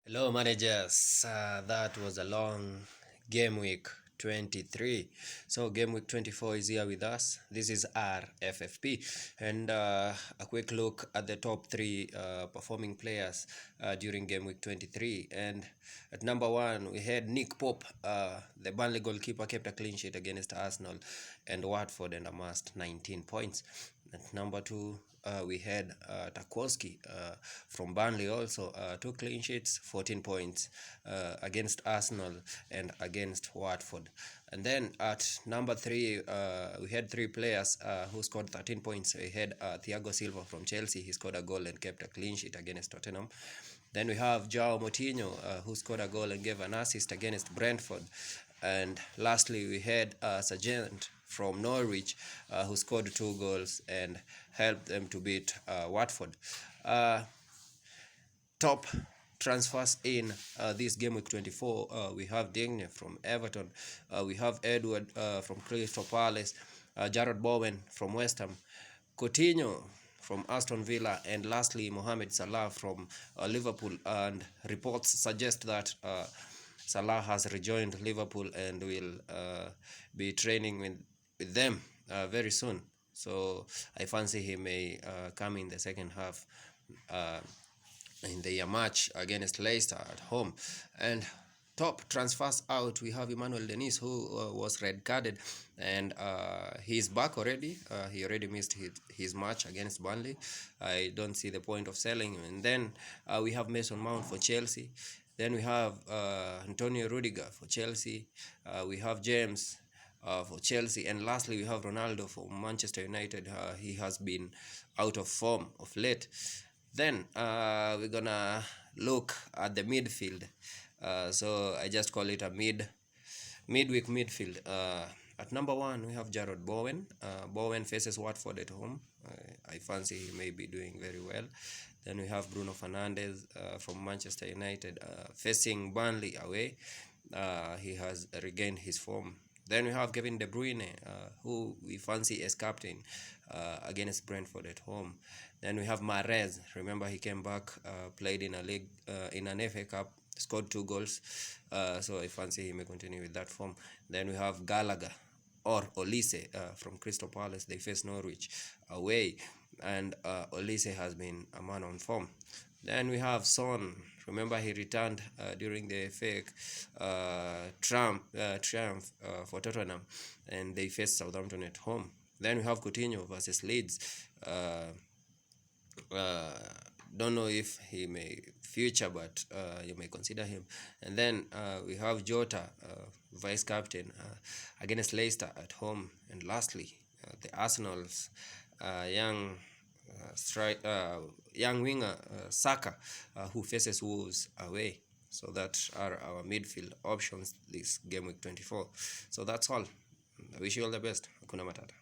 Hello, managers. That was a long game week 23. So, game week 24 is here with us. This is Rffp, and a quick look at the top three performing players during game week 23. And at number one, we had Nick Pope, the Burnley goalkeeper, kept a clean sheet against Arsenal and Watford and amassed 19 points. At number two, we had Tarkowski from Burnley also, 2 clean sheets, 14 points against Arsenal and against Watford. And then at number three, we had three players who scored 13 points. We had Thiago Silva from Chelsea. He scored a goal and kept a clean sheet against Tottenham. Then we have João Moutinho, who scored a goal and gave an assist against Brentford. And lastly, we had Sargent from Norwich, who scored 2 goals and helped them to beat Watford. Top transfers in this game week 24, we have Digne from Everton, we have Edward from Crystal Palace, Jarrod Bowen from West Ham, Coutinho from Aston Villa, and lastly Mohamed Salah from Liverpool. And reports suggest that Salah has rejoined Liverpool and will be training with them very soon. So I fancy he may come in the second half in the match against Leicester at home. And top transfers out, we have Emmanuel Dennis, who was red carded, and he's back already. He already missed his match against Burnley. I don't see the point of selling him. And then we have Mason Mount for Chelsea. Then we have Antonio Rudiger for Chelsea. We have James for Chelsea, and lastly we have Ronaldo for Manchester United. He has been out of form of late. Then we're gonna look at the midfield. So I just call it a midweek midfield. At number one, we have Jarrod Bowen. Bowen faces Watford at home. I fancy he may be doing very well. Then we have Bruno Fernandes from Manchester United facing Burnley away. He has regained his form. Then we have Kevin De Bruyne, who we fancy as captain against Brentford at home. Then we have Mahrez. Remember, he came back, played in a league, in an FA Cup, scored 2 goals. So I fancy he may continue with that form. Then we have Gallagher or Olise from Crystal Palace. They face Norwich away, and Olise has been a man on form. Then we have Son. Remember, he returned during the fake triumph for Tottenham, and they faced Southampton at home. Then we have Coutinho versus Leeds. Don't know if he may future, but you may consider him. And then we have Jota, vice captain, against Leicester at home. And lastly, the Arsenal's young winger Saka, who faces Wolves away. So that are our midfield options this game week 24. So that's all. I wish you all the best. Hakuna Matata.